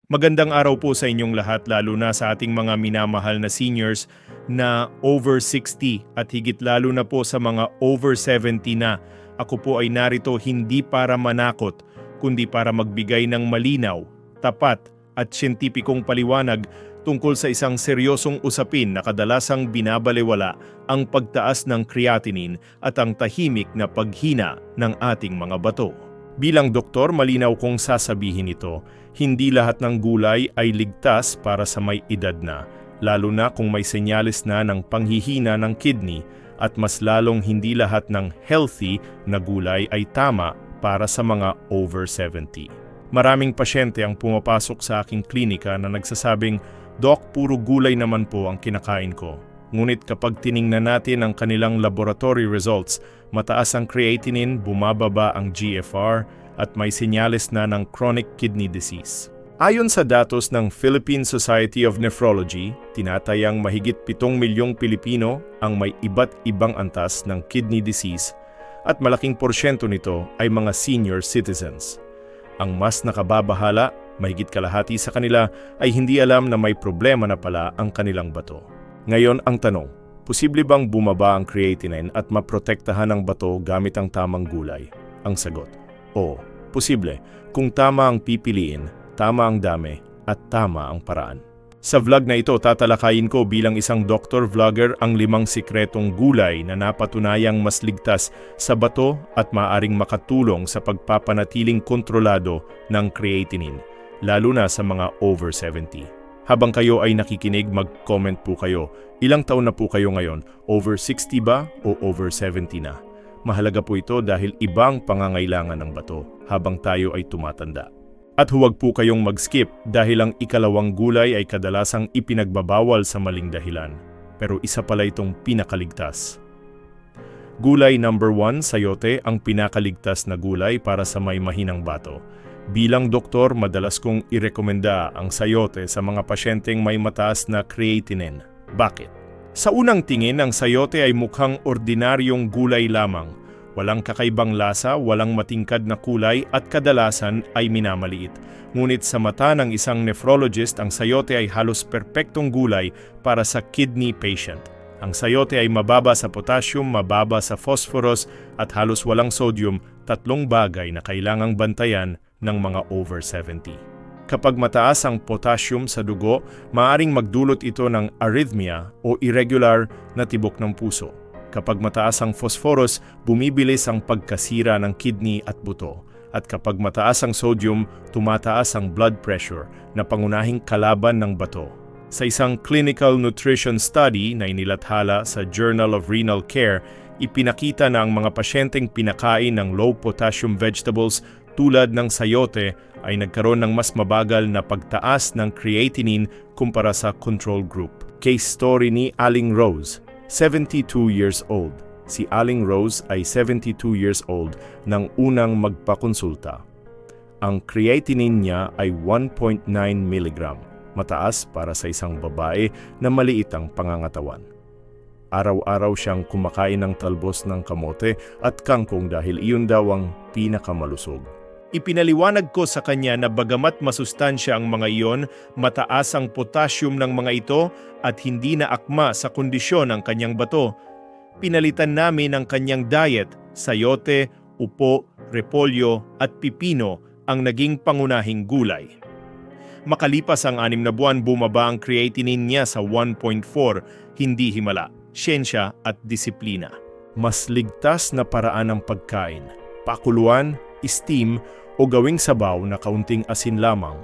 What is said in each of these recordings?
Magandang araw po sa inyong lahat, lalo na sa ating mga minamahal na seniors na over 60 at higit lalo na po sa mga over 70 na. Ako po ay narito hindi para manakot, kundi para magbigay ng malinaw, tapat at siyentipikong paliwanag tungkol sa isang seryosong usapin na kadalasang binabalewala, ang pagtaas ng creatinine at ang tahimik na paghina ng ating mga bato. Bilang doktor, malinaw kong sasabihin ito, hindi lahat ng gulay ay ligtas para sa may edad na, lalo na kung may senyales na ng panghihina ng kidney, at mas lalong hindi lahat ng healthy na gulay ay tama para sa mga over 70. Maraming pasyente ang pumapasok sa aking klinika na nagsasabing, "Doc, puro gulay naman po ang kinakain ko." Ngunit kapag tiningnan natin ang kanilang laboratory results, mataas ang creatinine, bumababa ang GFR, at may senyales na ng chronic kidney disease. Ayon sa datos ng Philippine Society of Nephrology, tinatayang mahigit 7 milyong Pilipino ang may iba't ibang antas ng kidney disease at malaking porsyento nito ay mga senior citizens. Ang mas nakababahala, mahigit kalahati sa kanila ay hindi alam na may problema na pala ang kanilang bato. Ngayon ang tanong, posible bang bumaba ang creatinine at maprotektahan ang bato gamit ang tamang gulay? Ang sagot, oo, posible kung tama ang pipiliin, tama ang dami, at tama ang paraan. Sa vlog na ito, tatalakayin ko bilang isang doctor vlogger ang 5 sikretong gulay na napatunayang mas ligtas sa bato at maaaring makatulong sa pagpapanatiling kontrolado ng creatinine, lalo na sa mga over 70. Habang kayo ay nakikinig, mag-comment po kayo. Ilang taon na po kayo ngayon? Over 60 ba o over 70 na? Mahalaga po ito dahil ibang pangangailangan ng bato habang tayo ay tumatanda. At huwag po kayong mag-skip dahil ang ikalawang gulay ay kadalasang ipinagbabawal sa maling dahilan. Pero isa pala itong pinakaligtas. Gulay number 1, sayote, ang pinakaligtas na gulay para sa may mahinang bato. Bilang doktor, madalas kong irekomenda ang sayote sa mga pasyenteng may mataas na creatinine. Bakit? Sa unang tingin, ang sayote ay mukhang ordinaryong gulay lamang. Walang kakaibang lasa, walang matingkad na kulay at kadalasan ay minamaliit. Ngunit sa mata ng isang nephrologist, ang sayote ay halos perpektong gulay para sa kidney patient. Ang sayote ay mababa sa potassium, mababa sa phosphorus at halos walang sodium, 3 bagay na kailangang bantayan ng mga over 70. Kapag mataas ang potassium sa dugo, maaaring magdulot ito ng arrhythmia o irregular na tibok ng puso. Kapag mataas ang phosphorus, bumibilis ang pagkasira ng kidney at buto. At kapag mataas ang sodium, tumataas ang blood pressure na pangunahing kalaban ng bato. Sa isang clinical nutrition study na inilathala sa Journal of Renal Care, ipinakita na ang mga pasyenteng pinakain ng low potassium vegetables tulad ng sayote ay nagkaroon ng mas mabagal na pagtaas ng creatinine kumpara sa control group. Case story ni Aling Rose, 72 years old. Si Aling Rose ay 72 years old nang unang magpakonsulta. Ang creatinine niya ay 1.9 mg, mataas para sa isang babae na maliit ang pangangatawan. Araw-araw siyang kumakain ng talbos ng kamote at kangkong dahil iyon daw ang pinakamalusog. Ipinaliwanag ko sa kanya na bagamat masustansya ang mga iyon, mataas ang potassium ng mga ito at hindi na akma sa kondisyon ng kanyang bato. Pinalitan namin ang kanyang diet, sayote, upo, repolyo at pipino ang naging pangunahing gulay. Makalipas ang 6 na buwan, bumaba ang creatinine niya sa 1.4, hindi himala, siyensya at disiplina. Mas ligtas na paraan ng pagkain, pakuluan, steam o gawing sabaw na kaunting asin lamang.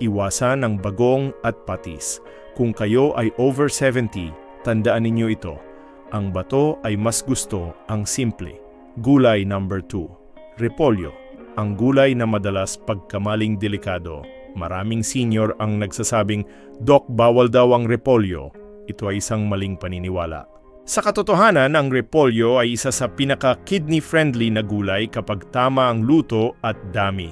Iwasan ang bagong at patis. Kung kayo ay over 70, tandaan ninyo ito. Ang bato ay mas gusto ang simple. Gulay number 2, repolyo. Ang gulay na madalas pagkamaling delikado. Maraming senior ang nagsasabing, "Doc, bawal daw ang repolyo." Ito ay isang maling paniniwala. Sa katotohanan, ang repolyo ay isa sa pinaka-kidney-friendly na gulay kapag tama ang luto at dami.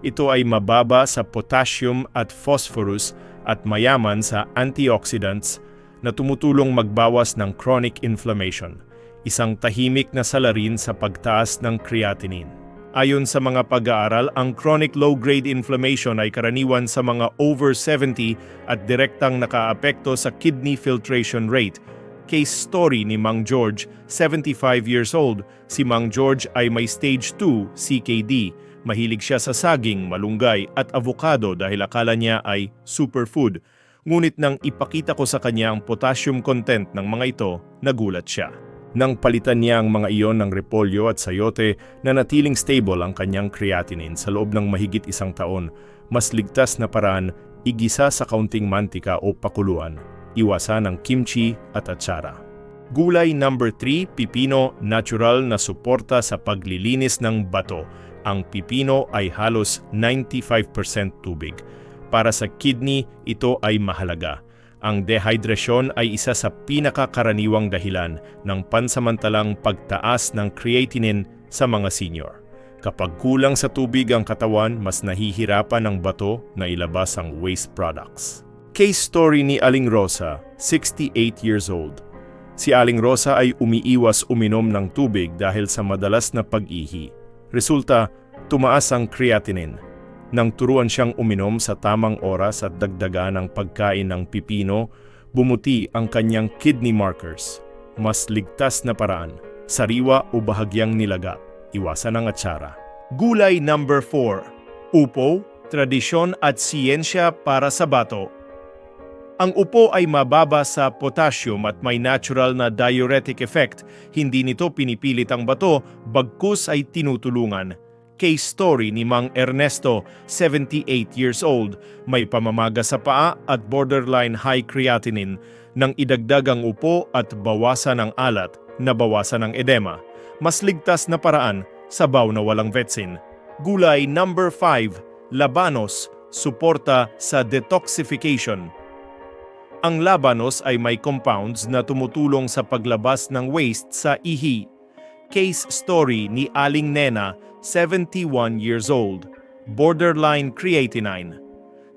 Ito ay mababa sa potassium at phosphorus at mayaman sa antioxidants na tumutulong magbawas ng chronic inflammation, isang tahimik na salarin sa pagtaas ng creatinine. Ayon sa mga pag-aaral, ang chronic low-grade inflammation ay karaniwan sa mga over 70 at direktang nakaapekto sa kidney filtration rate. Case story ni Mang George, 75 years old. Si Mang George ay may stage 2 CKD. Mahilig siya sa saging, malunggay at avocado dahil akala niya ay superfood. Ngunit nang ipakita ko sa kanya ang potassium content ng mga ito, nagulat siya. Nang palitan niya ang mga iyon ng repolyo at sayote, nanatiling stable ang kanyang creatinine sa loob ng mahigit 1 taon. Mas ligtas na paraan, igisa sa kaunting mantika o pakuluan. Iwasan ang kimchi at atsara. Gulay number 3, pipino, natural na suporta sa paglilinis ng bato. Ang pipino ay halos 95% tubig. Para sa kidney, ito ay mahalaga. Ang dehydrasyon ay isa sa pinakakaraniwang dahilan ng pansamantalang pagtaas ng creatinine sa mga senior. Kapag kulang sa tubig ang katawan, mas nahihirapan ang bato na ilabas ang waste products. Case story ni Aling Rosa, 68 years old. Si Aling Rosa ay umiiwas uminom ng tubig dahil sa madalas na pag-ihi. Resulta, tumaas ang creatinine. Nang turuan siyang uminom sa tamang oras at dagdagan ang pagkain ng pipino, bumuti ang kanyang kidney markers. Mas ligtas na paraan, sariwa o bahagyang nilaga, iwasan ang atsara. Gulay number 4, upo, tradisyon at siyensya para sa bato. Ang upo ay mababa sa potassium at may natural na diuretic effect. Hindi nito pinipilit ang bato, bagkus ay tinutulungan. Case story ni Mang Ernesto, 78 years old, may pamamaga sa paa at borderline high creatinine. Nang idagdag ang upo at bawasan ang alat, nabawasan ang edema. Mas ligtas na paraan, sabaw na walang vetsin. Gulay number 5, labanos, suporta sa detoxification. Ang labanos ay may compounds na tumutulong sa paglabas ng waste sa ihi. Case story ni Aling Nena, 71 years old, borderline creatinine.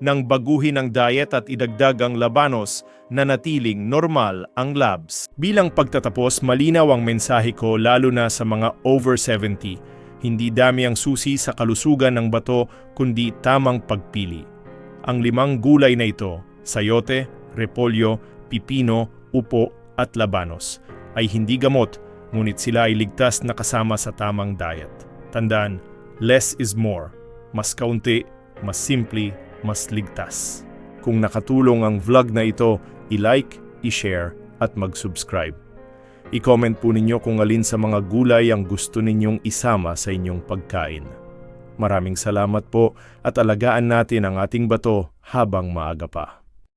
Nang baguhin ang diet at idagdag ang labanos, nanatiling normal ang labs. Bilang pagtatapos, malinaw ang mensahe ko lalo na sa mga over 70. Hindi dami ang susi sa kalusugan ng bato kundi tamang pagpili. Ang 5 gulay na ito, sayote, repolyo, pipino, upo at labanos, ay hindi gamot, ngunit sila ay ligtas na kasama sa tamang diet. Tandaan, less is more. Mas kaunti, mas simple, mas ligtas. Kung nakatulong ang vlog na ito, i-like, i-share at mag-subscribe. I-comment po ninyo kung alin sa mga gulay ang gusto ninyong isama sa inyong pagkain. Maraming salamat po at alagaan natin ang ating bato habang maaga pa.